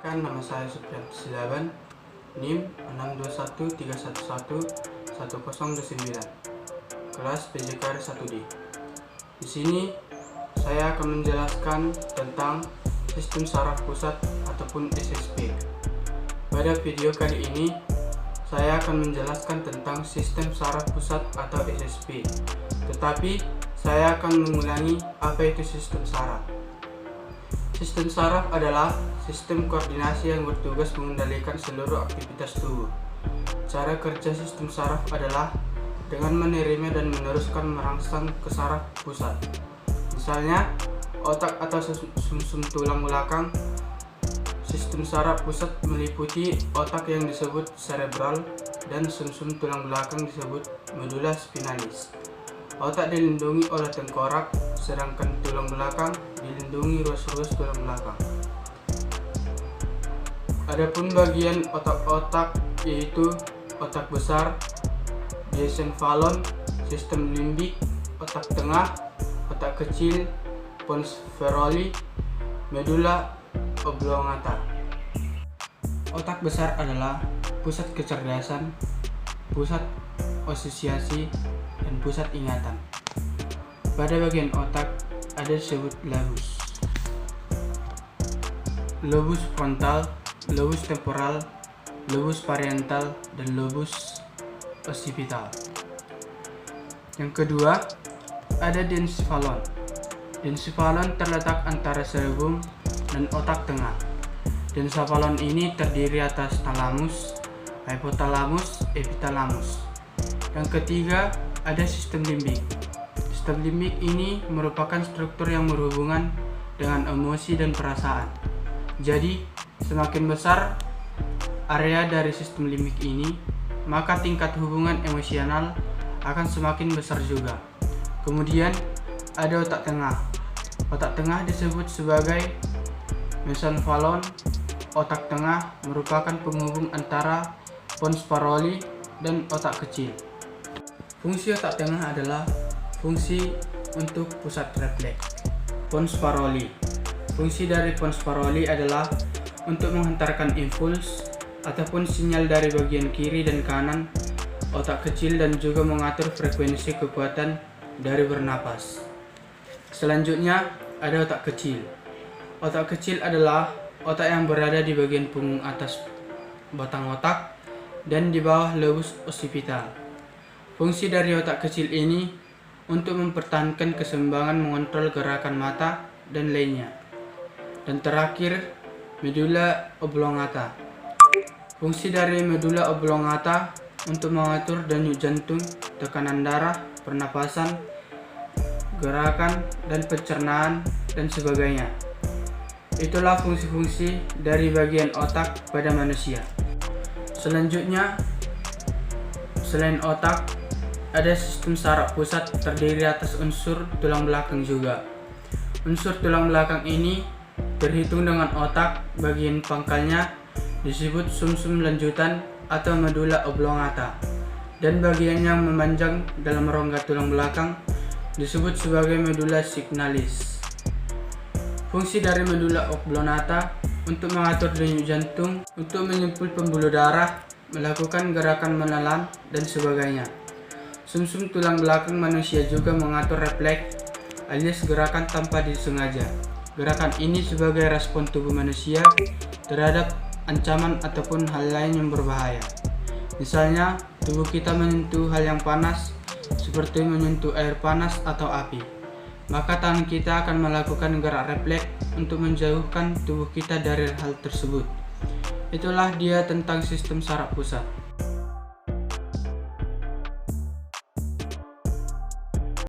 Perkenalkan, nama saya Supriyanto Silaban, NIM 62131111029, kelas PJKR 1D. Di sini saya akan menjelaskan tentang sistem saraf pusat ataupun SSP. Pada video kali ini saya akan menjelaskan tentang sistem saraf pusat atau SSP. Tetapi saya akan mengulangi apa itu sistem saraf. Sistem saraf adalah sistem koordinasi yang bertugas mengendalikan seluruh aktivitas tubuh. Cara kerja sistem saraf adalah dengan menerima dan meneruskan merangsang ke saraf pusat. Misalnya, otak atau sumsum tulang belakang. Sistem saraf pusat meliputi otak yang disebut cerebral dan sumsum tulang belakang disebut medulla spinalis. Otak dilindungi oleh tengkorak, sedangkan tulang belakang dilindungi ruas-ruas tulang belakang. Adapun bagian otak-otak yaitu otak besar, diencephalon, sistem limbik, otak tengah, otak kecil, pons ferolis, medulla oblongata. Otak besar adalah pusat kecerdasan, pusat asosiasi, dan pusat ingatan. Pada bagian otak ada disebut lobus frontal, lobus temporal, lobus parietal, dan lobus occipital. Yang kedua ada diencephalon. Diencephalon terletak antara cerebrum dan otak tengah. Diencephalon ini terdiri atas thalamus, hypothalamus, epithalamus. Yang ketiga ada sistem limbik. Sistem limbik ini merupakan struktur yang berhubungan dengan emosi dan perasaan. Jadi, semakin besar area dari sistem limbik ini, maka tingkat hubungan emosional akan semakin besar juga. Kemudian, ada otak tengah. Otak tengah disebut sebagai mesencephalon. Otak tengah merupakan penghubung antara pons ferolis dan otak kecil. Fungsi otak tengah adalah fungsi untuk pusat refleks. Pons ferolis. Fungsi dari pons ferolis adalah untuk menghantarkan impuls ataupun sinyal dari bagian kiri dan kanan otak kecil dan juga mengatur frekuensi kekuatan dari bernapas. Selanjutnya ada otak kecil. Otak kecil adalah otak yang berada di bagian punggung atas batang otak dan di bawah lobus occipital. Fungsi dari otak kecil ini untuk mempertahankan keseimbangan, mengontrol gerakan mata, dan lainnya. Dan terakhir, medulla oblongata. Fungsi dari medulla oblongata untuk mengatur denyut jantung, tekanan darah, pernapasan, gerakan, dan pencernaan, dan sebagainya. Itulah fungsi-fungsi dari bagian otak pada manusia. Selanjutnya, selain otak, ada sistem saraf pusat terdiri atas unsur tulang belakang juga. Unsur tulang belakang ini terhitung dengan otak, bagian pangkalnya disebut sumsum lanjutan atau medulla oblongata, dan bagian yang memanjang dalam rongga tulang belakang disebut sebagai medulla signalis. Fungsi dari medulla oblongata untuk mengatur denyut jantung, untuk menyempul pembuluh darah, melakukan gerakan menelan, dan sebagainya. Sumsum tulang belakang manusia juga mengatur refleks alias gerakan tanpa disengaja. Gerakan ini sebagai respon tubuh manusia terhadap ancaman ataupun hal lain yang berbahaya. Misalnya, tubuh kita menyentuh hal yang panas seperti menyentuh air panas atau api. Maka tangan kita akan melakukan gerak refleks untuk menjauhkan tubuh kita dari hal tersebut. Itulah dia tentang sistem saraf pusat.